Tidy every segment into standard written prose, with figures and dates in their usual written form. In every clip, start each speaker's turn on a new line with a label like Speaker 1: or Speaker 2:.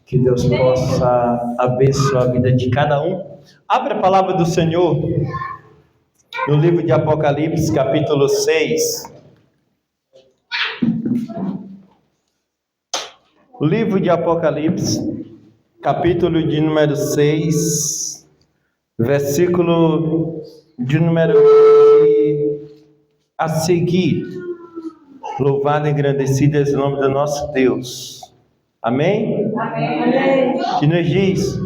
Speaker 1: Que Deus possa abençoar a vida de cada um. Abra a palavra do Senhor no livro de Apocalipse, capítulo 6. O livro de Apocalipse, capítulo de número 6, versículo de número 12 a seguir. Louvado e engrandecido é o nome do nosso Deus. Amém?
Speaker 2: Amém.
Speaker 1: Que nos diz: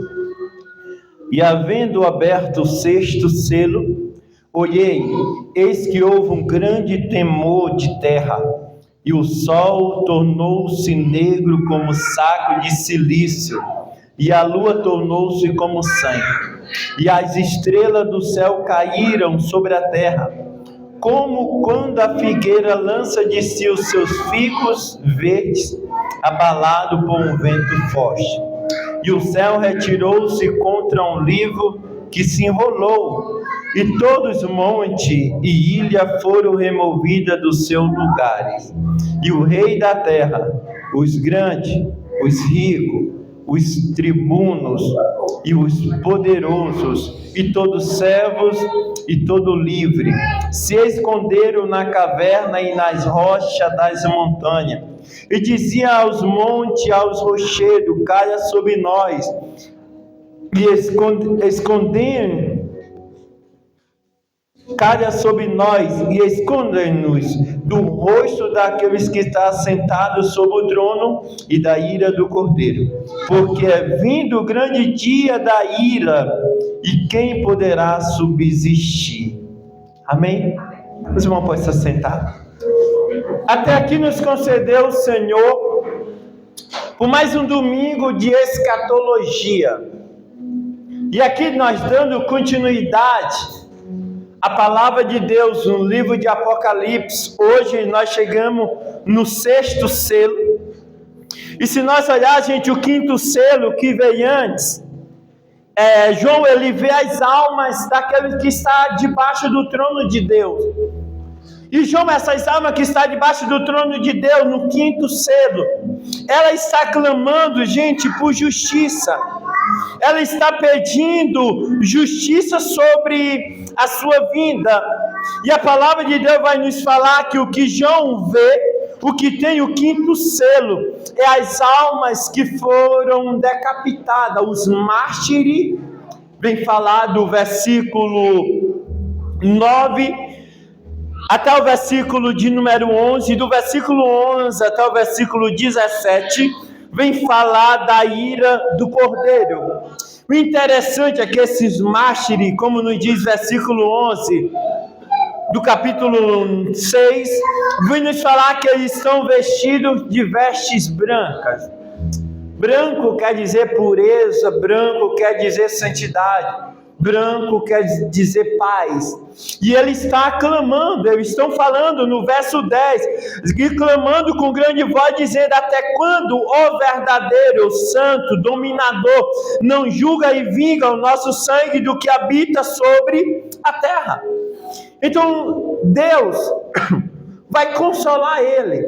Speaker 1: e havendo aberto o sexto selo, olhei, eis que houve um grande temor de terra, e o sol tornou-se negro como saco de cilício, e a lua tornou-se como sangue, e as estrelas do céu caíram sobre a terra, como quando a figueira lança de si os seus figos verdes, abalado por um vento forte. E o céu retirou-se contra um livro que se enrolou, e todos os montes e ilha foram removidas dos seus lugares. E o rei da terra, os grandes, os ricos, os tribunos e os poderosos, e todos servos e todo livre, se esconderam na caverna e nas rochas das montanhas, e dizia aos montes e aos rochedos: caia sobre nós, e caia sobre nós e esconda-nos do rosto daqueles que está sentado sobre o trono e da ira do Cordeiro, porque é vindo o grande dia da ira, e quem poderá subsistir? Amém? Os irmãos podem se sentar. Até aqui nos concedeu o Senhor por mais um domingo de escatologia, e aqui nós dando continuidade a palavra de Deus no livro de Apocalipse. Hoje nós chegamos no sexto selo. E se nós olharmos, gente, o quinto selo que veio antes, João, ele vê as almas daquele que está debaixo do trono de Deus. E João, essas almas que está debaixo do trono de Deus, no quinto selo, ela está clamando, gente, por justiça. Ela está pedindo justiça sobre a sua vinda. E a palavra de Deus vai nos falar que o que João vê, o que tem o quinto selo, é as almas que foram decapitadas, os mártires. Vem falar do versículo 9 até o versículo de número 11, do versículo 11 até o versículo 17, vem falar da ira do Cordeiro. O interessante é que esses mártires, como nos diz versículo 11 do capítulo 6, vem nos falar que eles estão vestidos de vestes brancas. Branco quer dizer pureza, branco quer dizer santidade, branco quer dizer paz. E ele está clamando, eles estão falando no verso 10, e clamando com grande voz, dizendo: até quando, ó verdadeiro, santo, dominador, não julga e vinga o nosso sangue do que habita sobre a terra? Então Deus vai consolar ele.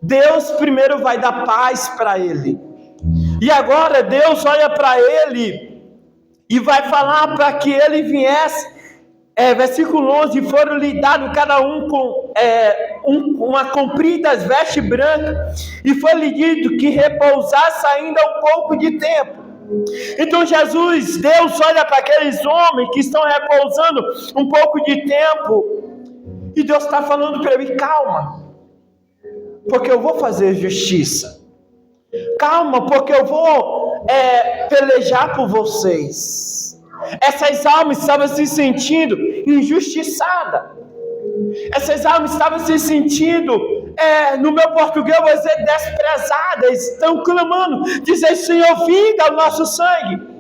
Speaker 1: Deus primeiro vai dar paz para ele. E agora Deus olha para ele e vai falar para que ele viesse. Versículo 11: foram lhe dados cada um com uma compridas vestes brancas, e foi-lhe dito que repousasse ainda um pouco de tempo. Então Deus olha para aqueles homens que estão repousando um pouco de tempo, e Deus está falando para ele: calma, porque eu vou fazer justiça. Calma, porque eu vou pelejar por vocês. Essas almas estavam se sentindo injustiçadas. Essas almas estavam se sentindo, no meu português eu vou dizer, desprezadas. Estão clamando, dizendo: Senhor, vinga o nosso sangue.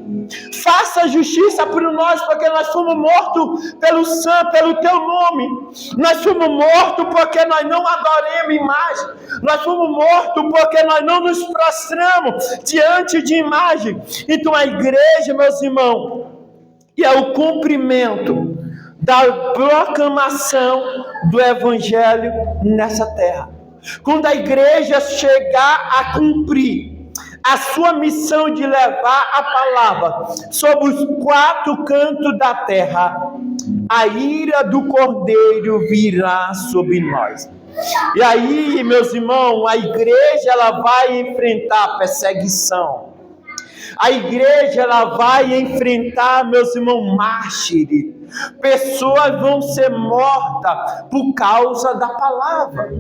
Speaker 1: Faça justiça por nós, porque nós fomos mortos pelo teu nome. Nós fomos mortos porque nós não adoramos imagem. Nós fomos mortos porque nós não nos prostramos diante de imagem. Então a igreja, meus irmãos, é o cumprimento da proclamação do evangelho nessa terra. Quando a igreja chegar a cumprir a sua missão de levar a palavra sobre os 4 cantos da terra, a ira do Cordeiro virá sobre nós. E aí, meus irmãos, a igreja ela vai enfrentar perseguição. A igreja ela vai enfrentar, meus irmãos, mártires. Pessoas vão ser mortas por causa da palavra.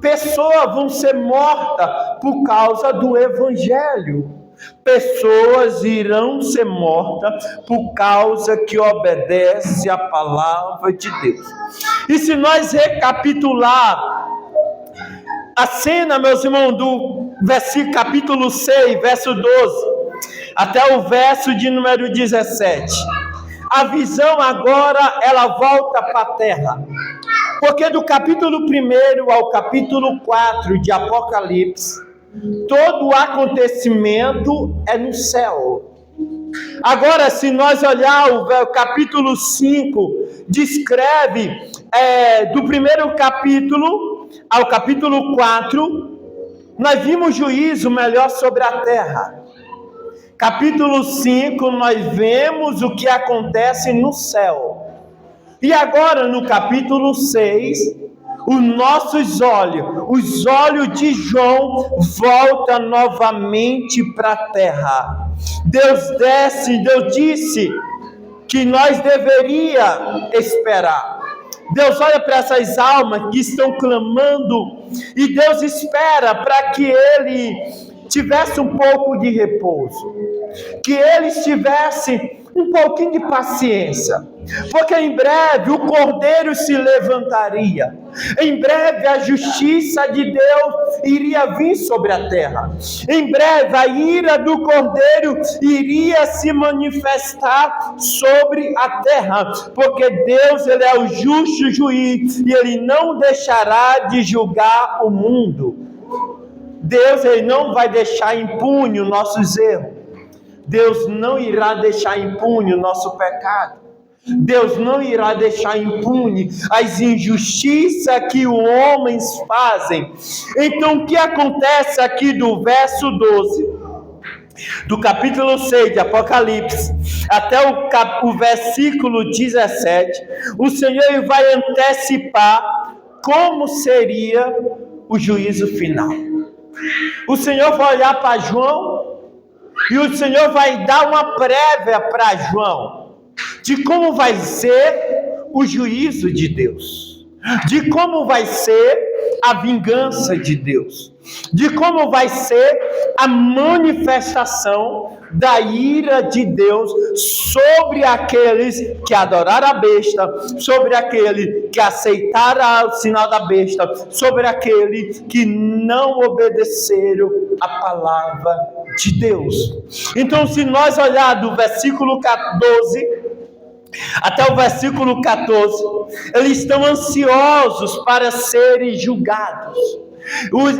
Speaker 1: Pessoas vão ser mortas por causa do evangelho. Pessoas irão ser mortas por causa que obedece a palavra de Deus. E se nós recapitular a cena, meus irmãos, do versículo capítulo 6, verso 12, até o verso de número 17, a visão agora ela volta para a terra. Porque do capítulo 1 ao capítulo 4 de Apocalipse, todo o acontecimento é no céu. Agora, se nós olhar o capítulo 5, descreve do primeiro capítulo ao capítulo 4, nós vimos juízo melhor sobre a terra. Capítulo 5, nós vemos o que acontece no céu. E agora, no capítulo 6, os nossos olhos, os olhos de João, voltam novamente para a terra. Deus disse que nós deveríamos esperar. Deus olha para essas almas que estão clamando, e Deus espera para que ele tivesse um pouco de repouso, que eles tivessem um pouquinho de paciência, porque em breve o Cordeiro se levantaria, em breve a justiça de Deus iria vir sobre a terra, em breve a ira do Cordeiro iria se manifestar sobre a terra, porque Deus ele é o justo juiz e ele não deixará de julgar o mundo. Deus ele não vai deixar impune os nossos erros. Deus não irá deixar impune o nosso pecado. Deus não irá deixar impune as injustiças que os homens fazem. Então, o que acontece aqui do verso 12, do capítulo 6 de Apocalipse, até o versículo 17, o Senhor vai antecipar como seria o juízo final. O Senhor vai olhar para João, e o Senhor vai dar uma prévia para João, de como vai ser o juízo de Deus, de como vai ser a vingança de Deus, de como vai ser a manifestação da ira de Deus sobre aqueles que adoraram a besta, sobre aquele que aceitaram o sinal da besta, sobre aquele que não obedeceram a palavra de Deus. Então, se nós olhar do versículo 12 até o versículo 14, eles estão ansiosos para serem julgados.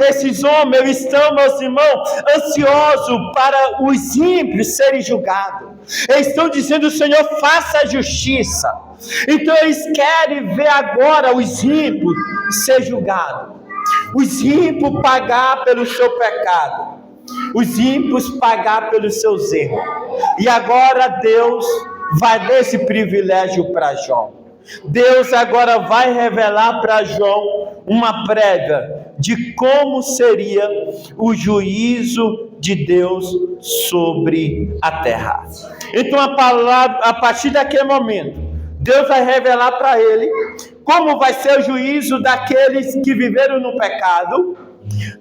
Speaker 1: Esses homens estão, meus irmãos, ansiosos para os ímpios serem julgados. Eles estão dizendo: Senhor, faça a justiça. Então eles querem ver agora os ímpios ser julgados, os ímpios pagar pelo seu pecado, os ímpios pagar pelos seus erros. E agora Deus vai dar esse privilégio para João. Deus agora vai revelar para João uma prévia de como seria o juízo de Deus sobre a terra. Então a partir daquele momento, Deus vai revelar para ele como vai ser o juízo daqueles que viveram no pecado,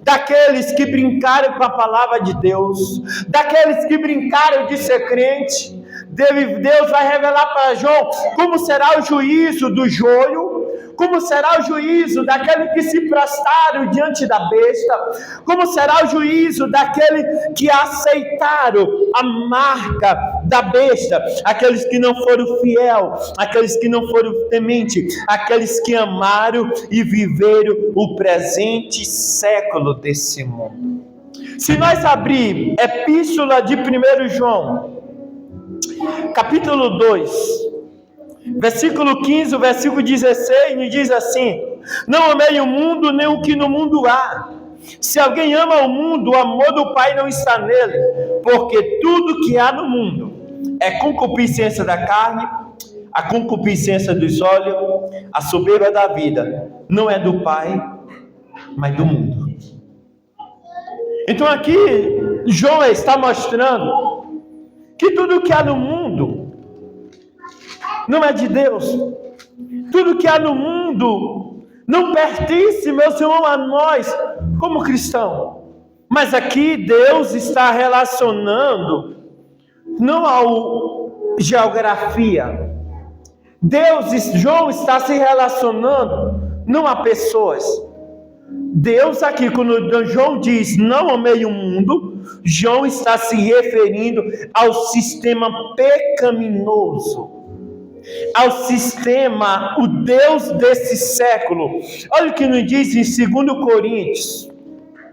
Speaker 1: daqueles que brincaram com a palavra de Deus, daqueles que brincaram de ser crente. Deus vai revelar para João como será o juízo do joio, como será o juízo daquele que se prostraram diante da besta, como será o juízo daquele que aceitaram a marca da besta, aqueles que não foram fiéis, aqueles que não foram tementes, aqueles que amaram e viveram o presente século desse mundo. Se nós abrir Epístola de 1 João, capítulo 2, versículo 15, o versículo 16, nos diz assim: não amei o mundo, nem o que no mundo há. Se alguém ama o mundo, o amor do Pai não está nele, porque tudo que há no mundo é concupiscência da carne, a concupiscência dos olhos, a soberba da vida, não é do Pai, mas do mundo. Então aqui João está mostrando que tudo que há no mundo não é de Deus. Tudo que há no mundo não pertence, meu Senhor, a nós como cristãos. Mas aqui Deus está relacionando não ao geografia. João está se relacionando não a pessoas. Deus aqui, quando João diz não amei o mundo, João está se referindo ao sistema pecaminoso, ao sistema, o Deus desse século. Olha o que nos diz em 2 Coríntios.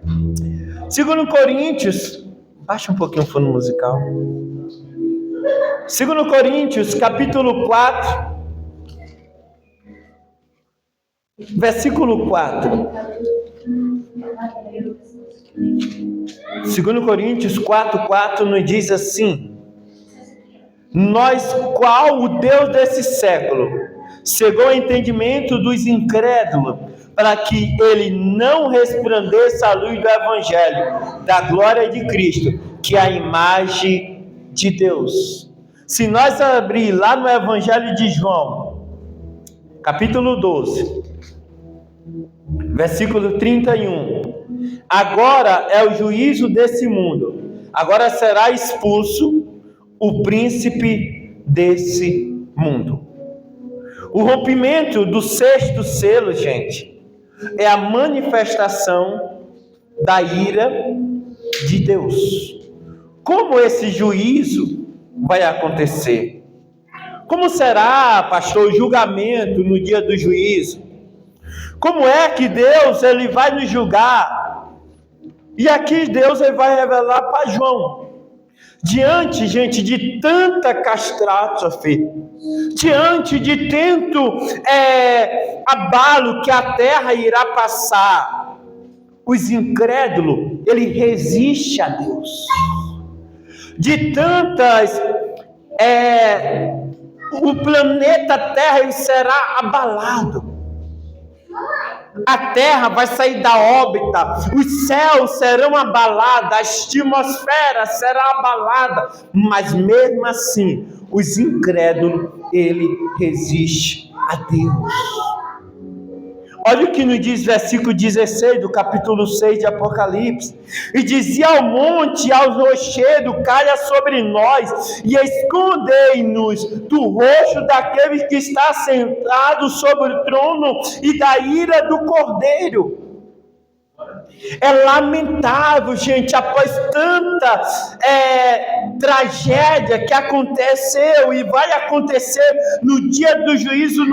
Speaker 1: 2 Coríntios, baixa um pouquinho o fundo musical. 2 Coríntios, capítulo 4, versículo 4. 2 Coríntios 4:4 nos diz assim: nós, qual o Deus desse século, cegou o entendimento dos incrédulos, para que ele não resplandeça a luz do Evangelho, da glória de Cristo, que é a imagem de Deus. Se nós abrir lá no Evangelho de João, capítulo 12, versículo 31, agora é o juízo desse mundo, agora será expulso o príncipe desse mundo. O rompimento do 6º selo, gente, é a manifestação da ira de Deus. Como esse juízo vai acontecer? Como será, pastor, o julgamento no dia do juízo? Como é que Deus ele vai nos julgar? E aqui Deus ele vai revelar para João. Diante, gente, de tanta catástrofe, diante de tanto abalo que a terra irá passar, os incrédulos, ele resiste a Deus. De tantas, o planeta Terra ele será abalado. A terra vai sair da órbita, os céus serão abalados, a atmosfera será abalada, mas mesmo assim, os incrédulos, ele resiste a Deus. Olha o que nos diz versículo 16 do capítulo 6 de Apocalipse. E dizia ao monte e ao rochedo, caia sobre nós e escondei-nos do rosto daquele que está sentado sobre o trono e da ira do Cordeiro. É lamentável, gente, após tanta tragédia que aconteceu e vai acontecer no dia do juízo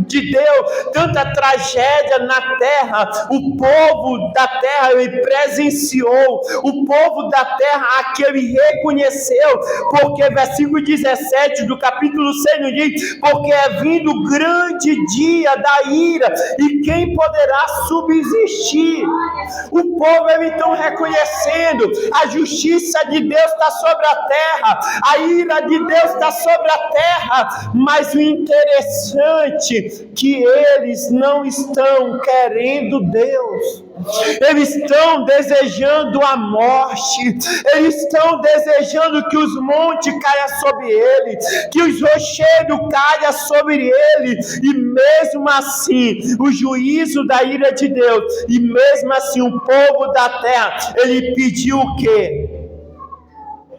Speaker 1: de Deus, tanta tragédia na terra, o povo da terra ele presenciou, o povo da terra aquele reconheceu, porque versículo 17 do capítulo 6 nos diz, porque é vindo o grande dia da ira, e quem poderá subsistir? O povo ele estão reconhecendo, a justiça de Deus está sobre a terra, a ira de Deus está sobre a terra, mas o interessante é que eles não estão querendo Deus, eles estão desejando a morte, eles estão desejando que os montes caiam sobre ele, que os rochedos caiam sobre ele, e mesmo assim, o juízo da ira de Deus, e mesmo assim o povo da terra, ele pediu o quê?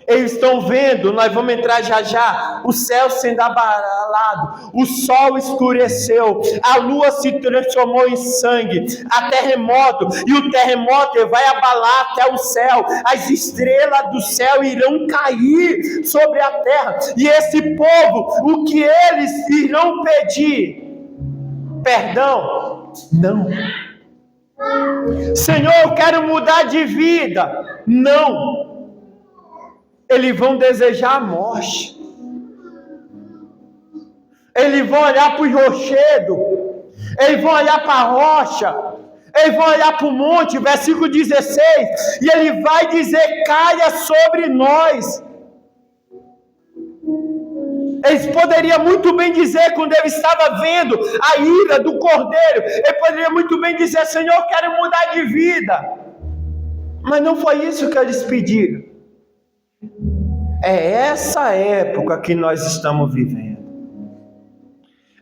Speaker 1: Eles estão vendo, nós vamos entrar já já, o céu sendo abalado, o sol escureceu, a lua se transformou em sangue, há terremoto, e o terremoto vai abalar até o céu, as estrelas do céu irão cair sobre a terra, e esse povo, o que eles irão pedir? Perdão? Não. Senhor, eu quero mudar de vida. Não. Eles vão desejar a morte. Eles vão olhar para o rochedo. Eles vão olhar para a rocha. Eles vão olhar para o monte, versículo 16, e ele vai dizer: caia sobre nós. Eles poderiam muito bem dizer, quando ele estava vendo a ira do cordeiro, ele poderia muito bem dizer: Senhor, eu quero mudar de vida. Mas não foi isso que eles pediram. É essa época que nós estamos vivendo.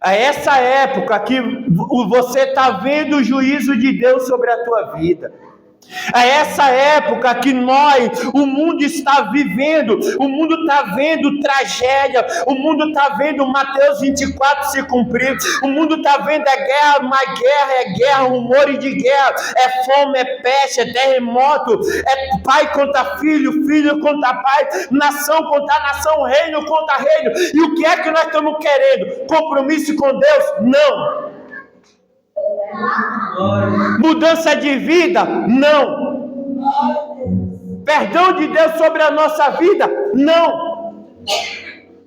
Speaker 1: É essa época que você está vendo o juízo de Deus sobre a tua vida. É essa época que o mundo está vivendo, o mundo está vendo tragédia, o mundo está vendo Mateus 24 se cumprir, o mundo está vendo guerra, mas guerra é guerra, rumores de guerra, é fome, é peste, é terremoto, é pai contra filho, filho contra pai, nação contra nação, reino contra reino. E o que é que nós estamos querendo? Compromisso com Deus? Não. Mudança de vida? Não. Perdão de Deus sobre a nossa vida? Não.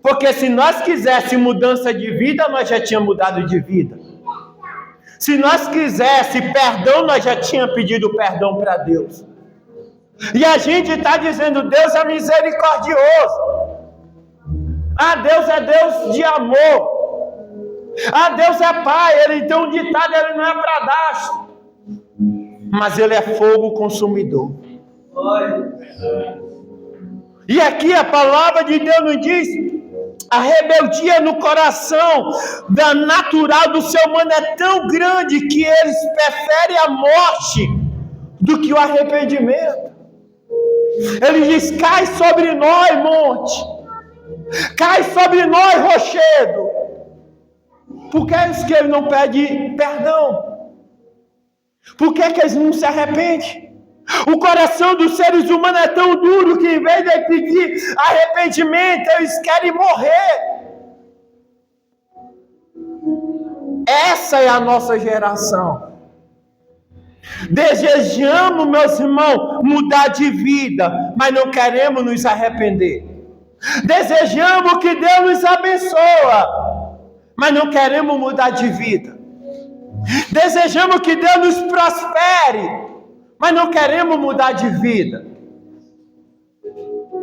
Speaker 1: Porque se nós quiséssemos mudança de vida, nós já tínhamos mudado de vida. Se nós quiséssemos perdão, nós já tínhamos pedido perdão para Deus. E a gente está dizendo: Deus é misericordioso. Ah, Deus é Deus de amor. Ah, Deus é pai, ele tem um ditado, ele não é bradastro, mas ele é fogo consumidor. E aqui a palavra de Deus nos diz: a rebeldia no coração da natural do ser humano é tão grande que eles preferem a morte do que o arrependimento. Ele diz: cai sobre nós, monte, cai sobre nós, rochedo. Por que é isso que ele não pede perdão? Por que eles não se arrependem? O coração dos seres humanos é tão duro que, em vez de pedir arrependimento, eles querem morrer. Essa é a nossa geração. Desejamos, meus irmãos, mudar de vida, mas não queremos nos arrepender. Desejamos que Deus nos abençoe, mas não queremos mudar de vida. Desejamos que Deus nos prospere, mas não queremos mudar de vida.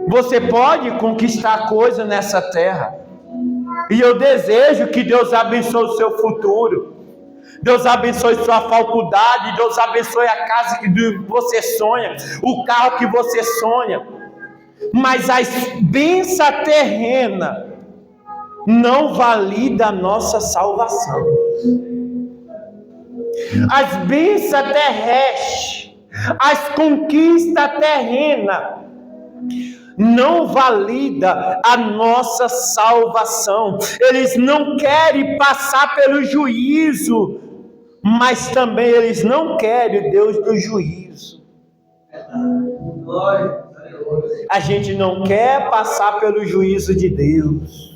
Speaker 1: Você pode conquistar coisas nessa terra, e eu desejo que Deus abençoe o seu futuro, Deus abençoe sua faculdade, Deus abençoe a casa que você sonha, o carro que você sonha, mas as bênçãos terrenas não valida a nossa salvação. As bênçãos terrestres, as conquistas terrenas, não valida a nossa salvação. Eles não querem passar pelo juízo, mas também eles não querem Deus do juízo. A gente não quer passar pelo juízo de Deus,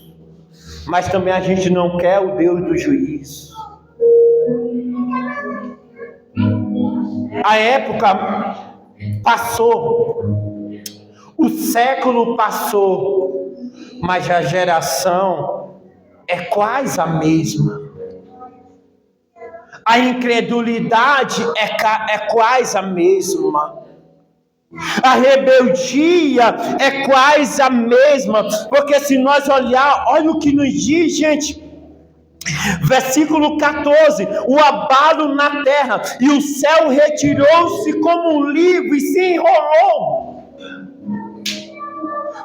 Speaker 1: mas também a gente não quer o Deus do juízo. A época passou, o século passou, mas a geração é quase a mesma. A incredulidade é quase a mesma. A rebeldia é quase a mesma, porque se nós olhar, olha o que nos diz, gente, versículo 14, o abalo na terra, e o céu retirou-se como um livro e se enrolou.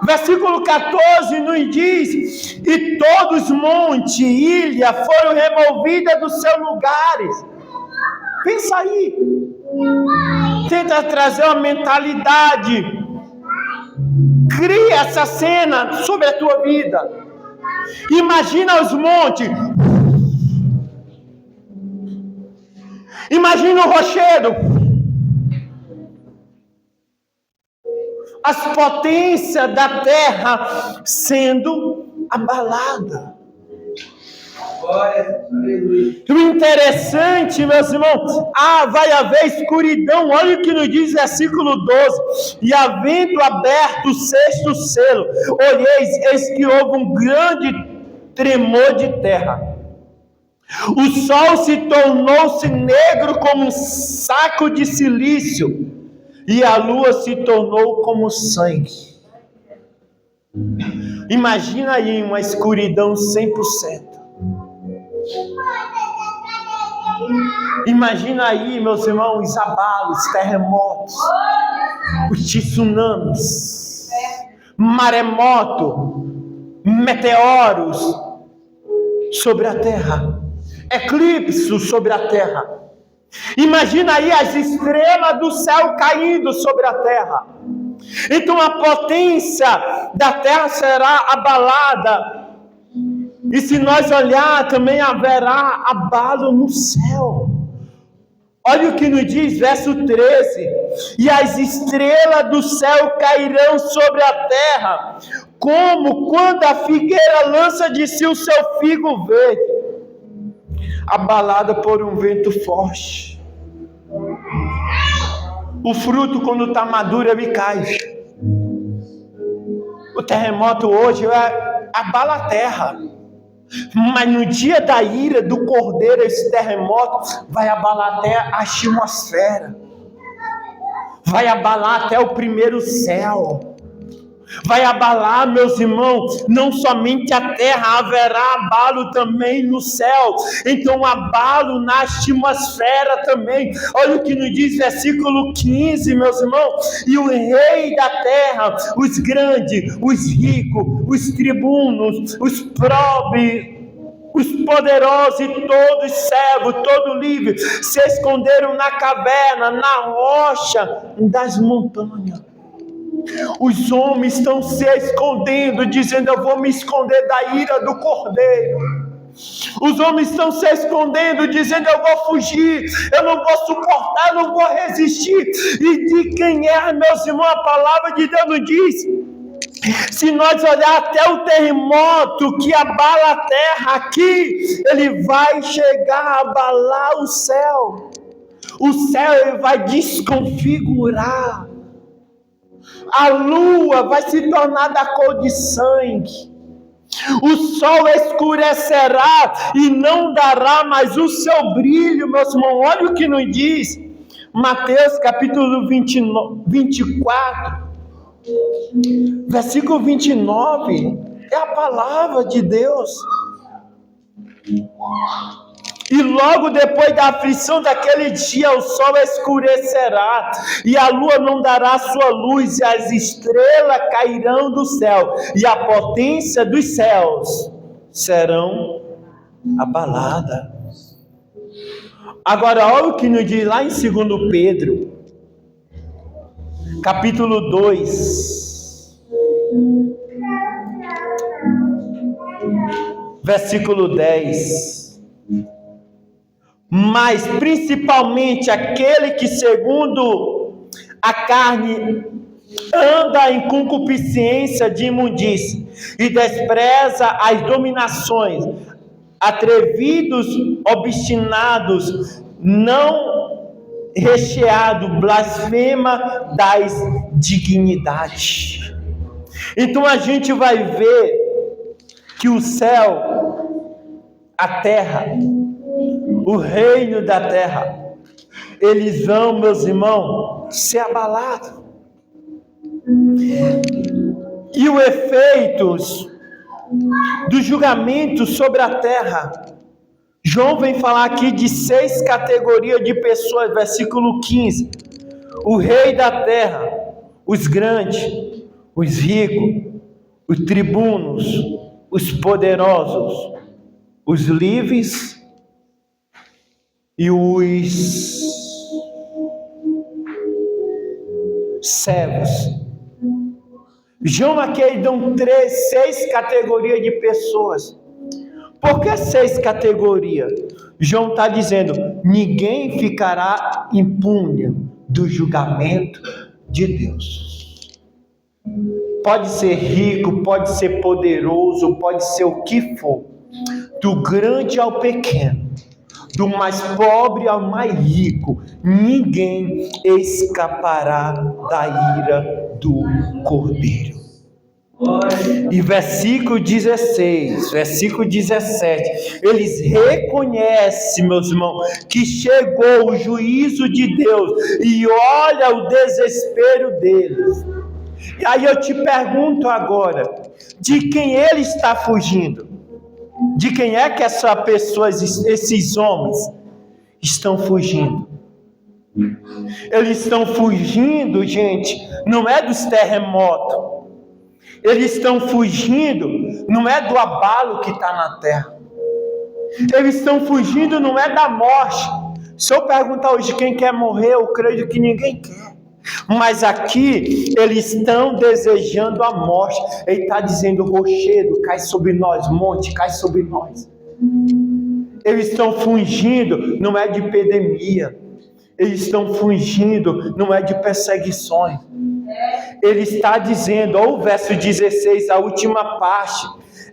Speaker 1: Versículo 14 nos diz: e todos os montes e ilhas foram removidas dos seus lugares. Pensa aí, tenta trazer uma mentalidade, cria essa cena sobre a tua vida. Imagina os montes, imagina o rochedo, as potências da terra sendo abaladas. O interessante, meus irmãos, vai haver escuridão. Olha o que nos diz versículo 12: e havendo aberto o sexto selo, olheis, eis que houve um grande tremor de terra, O sol se tornou-se negro como um saco de silício, e a lua se tornou como sangue. Imagina aí uma escuridão 100%. Imagina aí, meus irmãos, abalos, terremotos, os tsunamis, maremoto, meteoros sobre a terra, eclipses sobre a terra. Imagina aí as estrelas do céu caindo sobre a terra. Então a potência da terra será abalada. E se nós olhar, também haverá abalo no céu. Olha o que nos diz, verso 13: e as estrelas do céu cairão sobre a terra, como quando a figueira lança de si o seu figo verde, abalada por um vento forte. O fruto, quando está maduro, ele cai. O terremoto hoje abala a terra. Mas no dia da ira do Cordeiro, esse terremoto vai abalar até a atmosfera, vai abalar até o primeiro céu, vai abalar, meus irmãos, não somente a terra, haverá abalo também no céu. Então abalo na atmosfera também. Olha o que nos diz versículo 15, meus irmãos: e o rei da terra, os grandes, os ricos, os tribunos, os pobres, os poderosos e todos servos, todo livre, se esconderam na caverna, na rocha das montanhas. Os homens estão se escondendo, dizendo: eu vou me esconder da ira do Cordeiro. Os homens estão se escondendo, dizendo: eu vou fugir, eu não vou suportar, eu não vou resistir. E de quem é, meus irmãos, a palavra de Deus nos diz: se nós olhar até o terremoto que abala a terra aqui, ele vai chegar a abalar o céu. O céu ele vai desconfigurar. A lua vai se tornar da cor de sangue. O sol escurecerá e não dará mais o seu brilho, meus irmãos. Olha o que nos diz Mateus capítulo 24, versículo 29. É a palavra de Deus. E logo depois da aflição daquele dia, o sol escurecerá, e a lua não dará sua luz, e as estrelas cairão do céu, e a potência dos céus serão abaladas. Agora, olha o que nos diz lá em 2 Pedro, capítulo 2, versículo 10. Mas principalmente aquele que segundo a carne anda em concupiscência de imundícia e despreza as dominações, atrevidos, obstinados, não recheado, blasfema das dignidades. Então a gente vai ver que o céu, a terra, o reino da terra, eles vão, meus irmãos, ser abalados. E os efeitos do julgamento sobre a terra, João vem falar aqui de 6 categorias de pessoas, versículo 15. O rei da terra, os grandes, os ricos, os tribunos, os poderosos, os livres e os servos. João aqui dá 6 categorias de pessoas. Por que 6 categorias? João está dizendo: ninguém ficará impune do julgamento de Deus. Pode ser rico, pode ser poderoso, pode ser o que for, do grande ao pequeno, do mais pobre ao mais rico, ninguém escapará da ira do Cordeiro. E versículo 16, versículo 17, eles reconhecem, meus irmãos, que chegou o juízo de Deus, e olha o desespero deles. E aí eu te pergunto agora, de quem ele está fugindo? De quem é que essa pessoa, esses homens, estão fugindo? Eles estão fugindo, gente, não é dos terremotos. Eles estão fugindo, não é do abalo que está na terra. Eles estão fugindo, não é da morte. Se eu perguntar hoje quem quer morrer, eu creio que ninguém quer. Mas aqui, eles estão desejando a morte. Ele está dizendo, rochedo, cai sobre nós, monte, cai sobre nós. Eles estão fugindo, não é de epidemia. Eles estão fugindo, não é de perseguições. Ele está dizendo, ó, o verso 16, a última parte: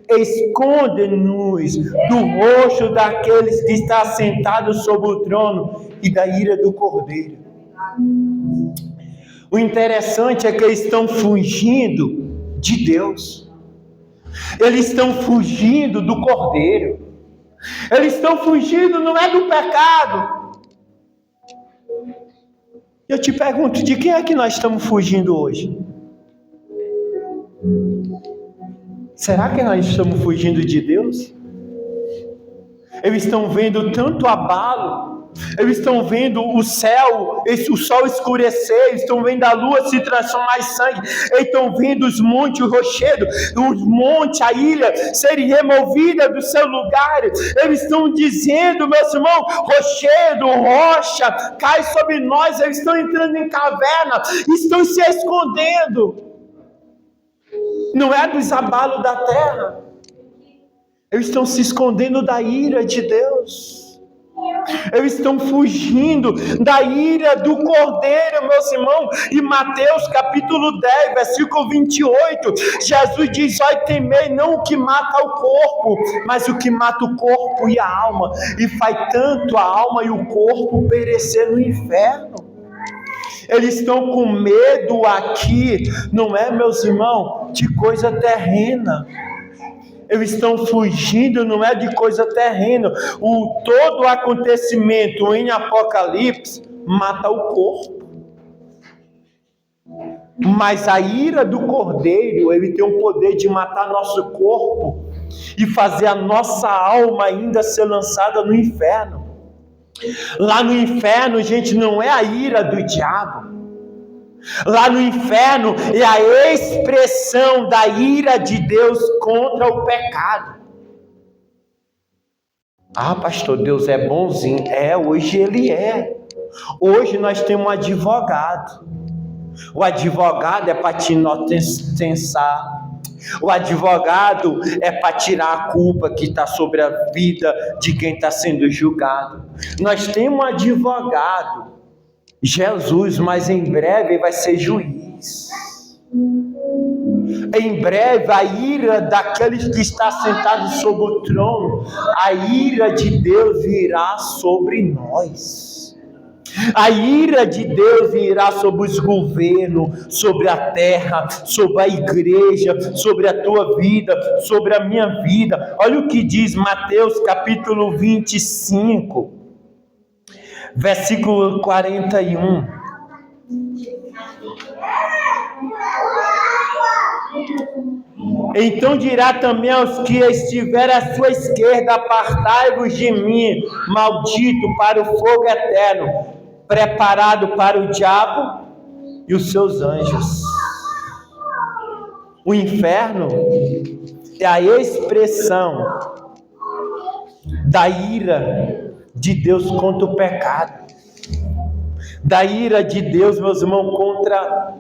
Speaker 1: esconde-nos do rosto daqueles que está sentado sobre o trono e da ira do Cordeiro. O interessante é que eles estão fugindo de Deus. Eles estão fugindo do Cordeiro. Eles estão fugindo, não é do pecado. Eu te pergunto, de quem é que nós estamos fugindo hoje? Será que nós estamos fugindo de Deus? Eles estão vendo tanto abalo, eles estão vendo o céu, o sol escurecer, eles estão vendo a lua se transformar em sangue, eles estão vendo os montes, o rochedo, os montes, a ilha serem removidas do seu lugar. Eles estão dizendo, meus irmãos, rochedo, rocha, cai sobre nós. Eles estão entrando em caverna, estão se escondendo. Não é dos abalos da terra. Eles estão se escondendo da ira de Deus. Eles estão fugindo da ira do Cordeiro, meus irmãos. E Mateus capítulo 10, versículo 28, Jesus diz: olha, temei não o que mata o corpo, mas o que mata o corpo e a alma, e faz tanto a alma e o corpo perecer no inferno. Eles estão com medo aqui, não é, meus irmãos, de coisa terrena. Eles estão fugindo, não é de coisa terrena. Todo o acontecimento em Apocalipse mata o corpo. Mas a ira do Cordeiro, ele tem o poder de matar nosso corpo e fazer a nossa alma ainda ser lançada no inferno. Lá no inferno, gente, não é a ira do diabo. Lá no inferno é a expressão da ira de Deus contra o pecado. Ah, pastor, Deus é bonzinho. Hoje ele é. Hoje nós temos um advogado. O advogado é para te inocentar. O advogado é para tirar a culpa que está sobre a vida de quem está sendo julgado. Nós temos um advogado, Jesus, mas em breve vai ser juiz. Em breve a ira daqueles que está sentado sobre o trono, a ira de Deus virá sobre nós. A ira de Deus virá sobre os governos, sobre a terra, sobre a igreja, sobre a tua vida, sobre a minha vida. Olha o que diz Mateus capítulo 25, versículo 41. Então dirá também aos que estiverem à sua esquerda: apartai-vos de mim, maldito, para o fogo eterno, preparado para o diabo e os seus anjos. O inferno é a expressão da ira de Deus contra o pecado, da ira de Deus, meus irmãos, contra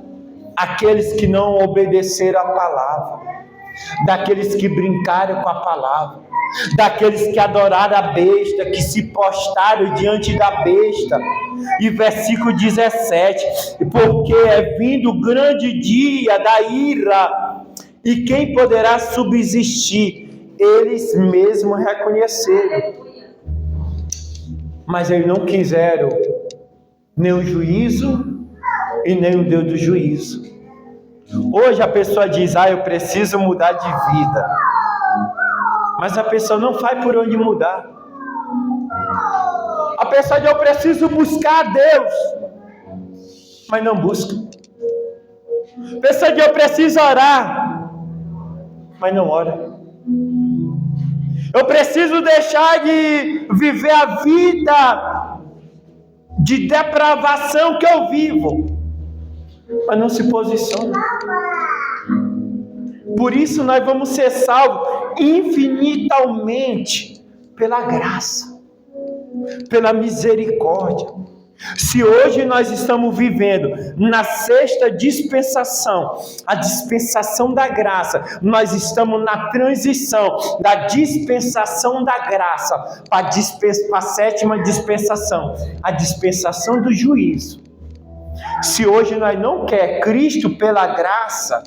Speaker 1: aqueles que não obedeceram a palavra, daqueles que brincaram com a palavra, daqueles que adoraram a besta, que se postaram diante da besta. E versículo 17: porque é vindo o grande dia da ira, e quem poderá subsistir? Eles mesmos reconheceram, mas eles não quiseram nem o juízo e nem o Deus do juízo. Hoje a pessoa diz, eu preciso mudar de vida. Mas a pessoa não faz por onde mudar. A pessoa diz, eu preciso buscar a Deus. Mas não busca. A pessoa diz, eu preciso orar. Mas não ora. Eu preciso deixar de viver a vida de depravação que eu vivo. Mas não se posiciona. Por isso nós vamos ser salvos infinitamente pela graça, pela misericórdia. Se hoje nós estamos vivendo na sexta dispensação, a dispensação da graça, nós estamos na transição da dispensação da graça para a sétima dispensação, a dispensação do juízo. Se hoje nós não quer Cristo pela graça,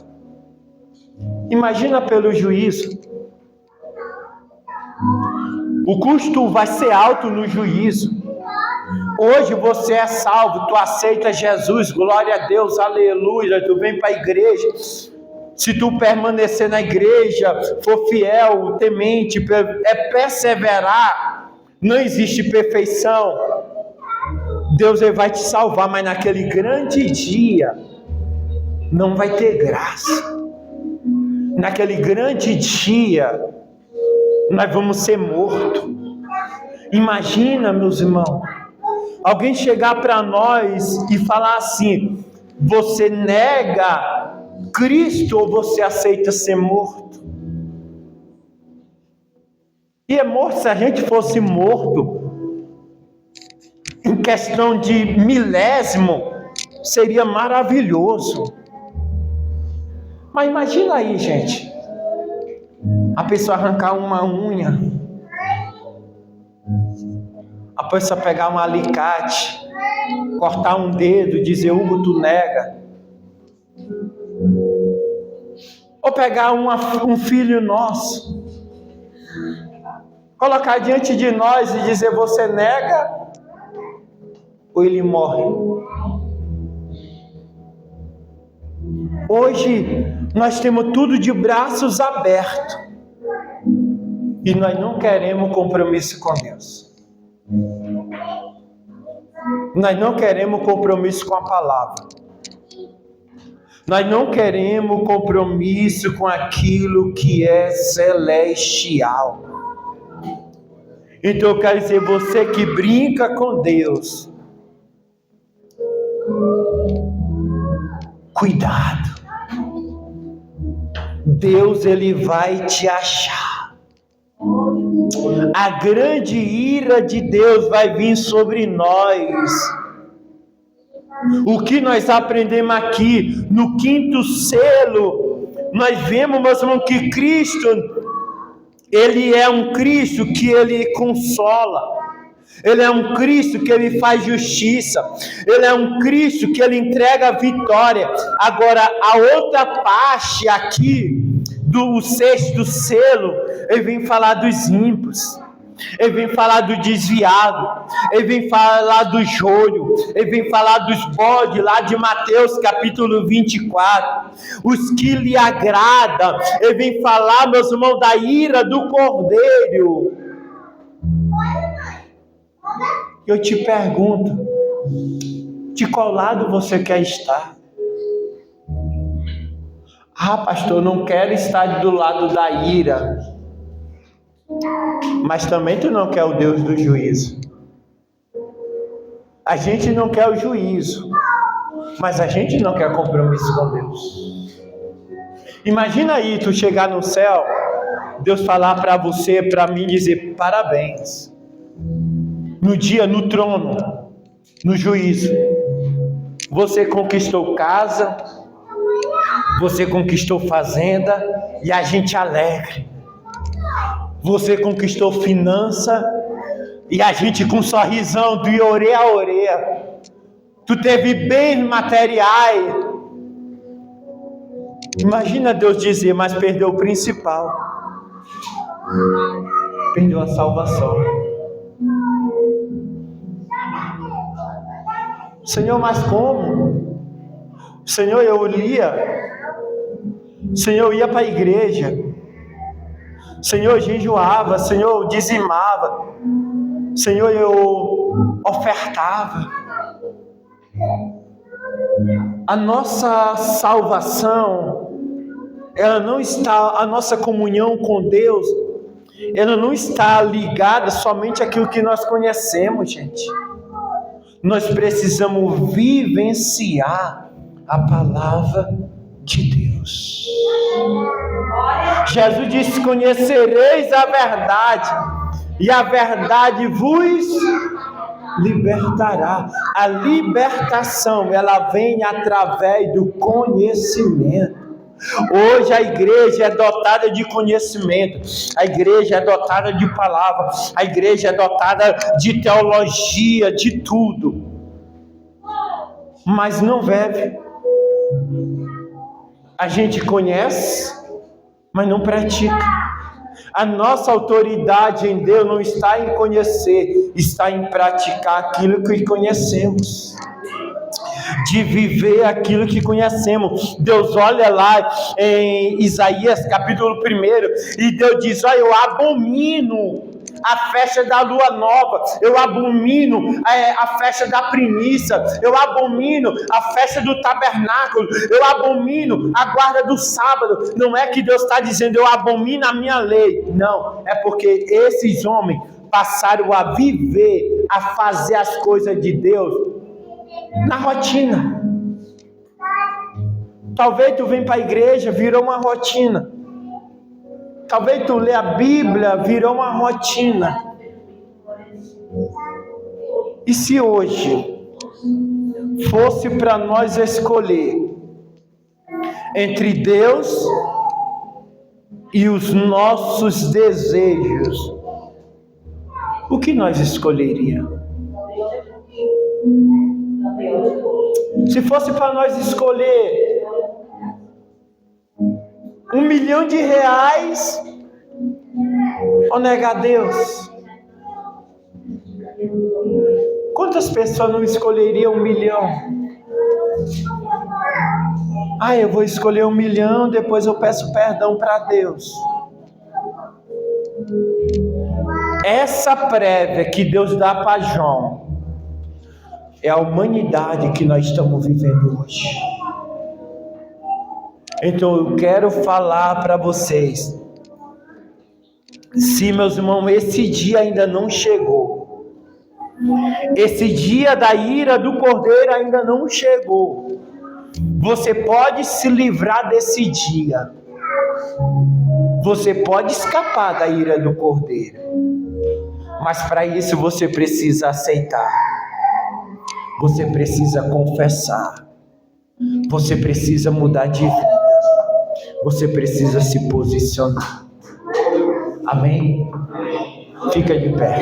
Speaker 1: imagina pelo juízo. O custo vai ser alto no juízo. Hoje você é salvo, tu aceita Jesus, glória a Deus, aleluia, tu vem para a igreja. Se tu permanecer na igreja, for fiel, temente, perseverar, não existe perfeição. Deus vai te salvar, mas naquele grande dia não vai ter graça. Naquele grande dia nós vamos ser mortos. Imagina, meus irmãos, alguém chegar para nós e falar assim: você nega Cristo ou você aceita ser morto? E é morto, se a gente fosse morto em questão de milésimo, seria maravilhoso. Mas imagina aí, gente, a pessoa arrancar uma unha, a pessoa pegar um alicate, cortar um dedo, dizer, Hugo, tu nega. Ou pegar um filho nosso, colocar diante de nós e dizer, você nega, ou ele morre. Hoje nós temos tudo de braços abertos e nós não queremos compromisso com Deus. Nós não queremos compromisso com a palavra. Nós não queremos compromisso com aquilo que é celestial. Então eu quero dizer, você que brinca com Deus, cuidado. Deus, ele vai te achar. A grande ira de Deus vai vir sobre nós. O que nós aprendemos aqui no quinto selo, nós vemos, meus irmãos, que Cristo, ele é um Cristo que ele consola. Ele é um Cristo que ele faz justiça. Ele é um Cristo que ele entrega a vitória. Agora, a outra parte aqui, do sexto selo, ele vem falar dos ímpios. Ele vem falar do desviado. Ele vem falar do joio. Ele vem falar dos bodes lá de Mateus capítulo 24. Os que lhe agradam. Ele vem falar, meus irmãos, da ira do cordeiro. Eu te pergunto, de qual lado você quer estar? Pastor, não quero estar do lado da ira. Mas também tu não quer o Deus do juízo. A gente não quer o juízo, mas a gente não quer compromisso com Deus. Imagina aí, tu chegar no céu, Deus falar para você, para mim, dizer parabéns. No dia, no trono, no juízo, você conquistou casa, você conquistou fazenda, e a gente alegre. Você conquistou finança, e a gente com um sorrisão de orelha a orelha. Tu teve bens materiais. Imagina Deus dizer, mas perdeu o principal. Perdeu a salvação. Senhor, mas como? Senhor, eu lia Senhor, ia para a igreja. Senhor, jejuava. Senhor, dizimava. Senhor, eu ofertava. A nossa salvação, ela não está, a nossa comunhão com Deus, ela não está ligada somente àquilo que nós conhecemos, gente. Nós precisamos vivenciar a palavra de Deus. Jesus disse: conhecereis a verdade, e a verdade vos libertará. A libertação, ela vem através do conhecimento. Hoje a igreja é dotada de conhecimento, a igreja é dotada de palavra, a igreja é dotada de teologia, de tudo, mas não vive. A gente conhece, mas não pratica. A nossa autoridade em Deus não está em conhecer, está em praticar aquilo que conhecemos, de viver aquilo que conhecemos. Deus olha lá em Isaías capítulo 1, e Deus diz: olha, eu abomino a festa da lua nova, eu abomino a festa da primícia, eu abomino a festa do tabernáculo, eu abomino a guarda do sábado. Não é que Deus está dizendo eu abomino a minha lei, não, é porque esses homens passaram a viver, a fazer as coisas de Deus na rotina. Talvez tu vem para a igreja, virou uma rotina. Talvez tu lê a Bíblia, virou uma rotina. E se hoje fosse para nós escolher entre Deus e os nossos desejos, o que nós escolheríamos? Se fosse para nós escolher R$1 milhão ou negar Deus? Quantas pessoas não escolheriam 1 milhão? Eu vou escolher 1 milhão, depois eu peço perdão para Deus. Essa prévia que Deus dá para João é a humanidade que nós estamos vivendo hoje. Então eu quero falar para vocês, se meus irmãos, esse dia ainda não chegou, esse dia da ira do Cordeiro ainda não chegou, você pode se livrar desse dia, você pode escapar da ira do Cordeiro, mas para isso você precisa aceitar, você precisa confessar, você precisa mudar de vida, você precisa se posicionar. Amém? Fica de pé.